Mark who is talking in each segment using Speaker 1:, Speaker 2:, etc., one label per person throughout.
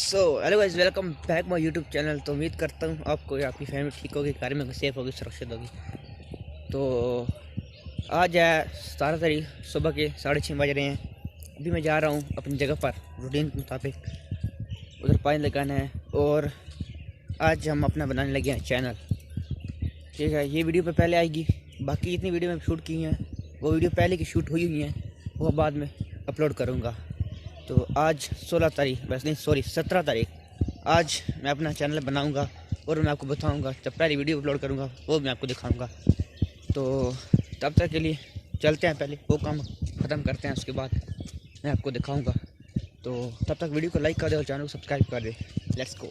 Speaker 1: Hello guys, welcome back my YouTube channel. तो उम्मीद करता हूँ आपको आपकी फैमिली ठीक होगी, घर में सेफ होगी, सुरक्षित होगी। तो आज है 17 तारीख, सुबह के 6:30 बज रहे हैं। अभी मैं जा रहा हूँ अपनी जगह पर रूटीन के मुताबिक, उधर पानी लगाना है। और आज हम अपना बनाने लगे हैं चैनल। ठीक है, ये वीडियो पे पहले आएगी। बाकी जितनी वीडियो मैं शूट की हैं वो वीडियो पहले की शूट हुई हैं, वो बाद में अपलोड करूँगा। तो आज 16 तारीख, बस नहीं सॉरी 17 तारीख, आज मैं अपना चैनल बनाऊंगा और मैं आपको बताऊंगा। जब पहली वीडियो अपलोड करूंगा वो मैं आपको दिखाऊंगा। तो तब तक के लिए चलते हैं, पहले वो काम ख़त्म करते हैं, उसके बाद मैं आपको दिखाऊंगा। तो तब तक वीडियो को लाइक कर दे और चैनल को सब्सक्राइब कर दे। Let's go.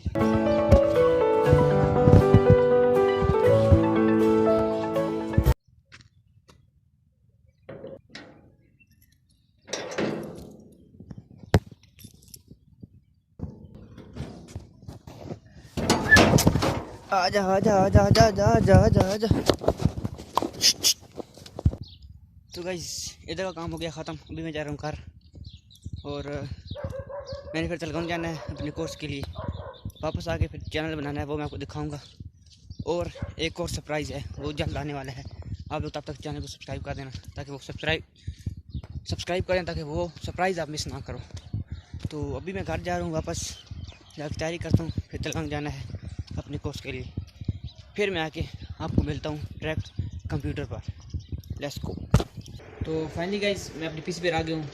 Speaker 1: आजा आजा आजा आजा आजा आजा आजा आजा। तो गाइस, इधर का काम हो गया ख़त्म। अभी मैं जा रहा हूँ घर, और मैंने फिर चलगांव जाना है अपने कोर्स के लिए। वापस आके फिर चैनल बनाना है, वो मैं आपको दिखाऊंगा। और एक और सरप्राइज़ है, वो जल्द आने वाला है। आप लोग तब तक चैनल को सब्सक्राइब कर देना, ताकि वो सब्सक्राइब करें, ताकि वो सरप्राइज़ आप मिस ना करो। तो अभी मैं घर जा रहा हूँ, वापस जाकर तैयारी करता हूँ, फिर चलगांव जाना है अपने कोर्स के लिए। फिर मैं आके आपको मिलता हूँ डायरेक्ट कंप्यूटर पर। Let's go. तो फाइनली गाइस, मैं अपनी पीसी पर आ गया हूँ।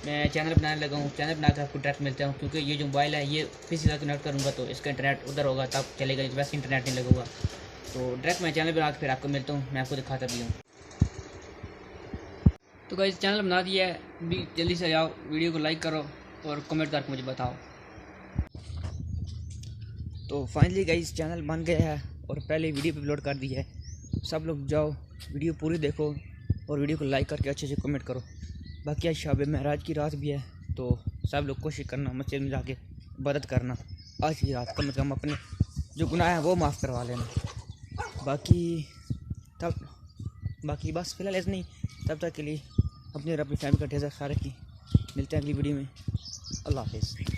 Speaker 1: मैं चैनल बनाने लगा हूँ। चैनल बनाकर आपको डायरेक्ट मिलता हूँ, क्योंकि ये जो मोबाइल है ये पीसी से कनेक्ट करूँगा तो इसका इंटरनेट उधर होगा, तब चलेगा, वैसे इंटरनेट नहीं लगेगा। तो डायरेक्ट मैं चैनल बना के फिर आपको मिलता हूँ, मैं आपको दिखाता भी हूँ। तो गाइस, चैनल बना दिया है, भी जल्दी से जाओ, वीडियो को लाइक करो और कमेंट करके मुझे बताओ। तो फाइनली गाइस, चैनल बन गया है और पहले वीडियो पे अपलोड कर दी है। सब लोग जाओ, वीडियो पूरी देखो और वीडियो को लाइक करके अच्छे से कमेंट करो। बाकी आज शब महराज की रात भी है, तो सब लोग कोशिश करना मस्जिद में जाके इबादत करना। आज की रात कम से कम अपने जो गुनाह हैं वो माफ़ करवा लेना। बाकी बस फिलहाल ऐसा नहीं। तब तक के लिए अपनी और अपनी फैमिली का ढेर सारा ख्याल रखिए। मिलते हैं अगली वीडियो में। अल्लाह हाफिज़।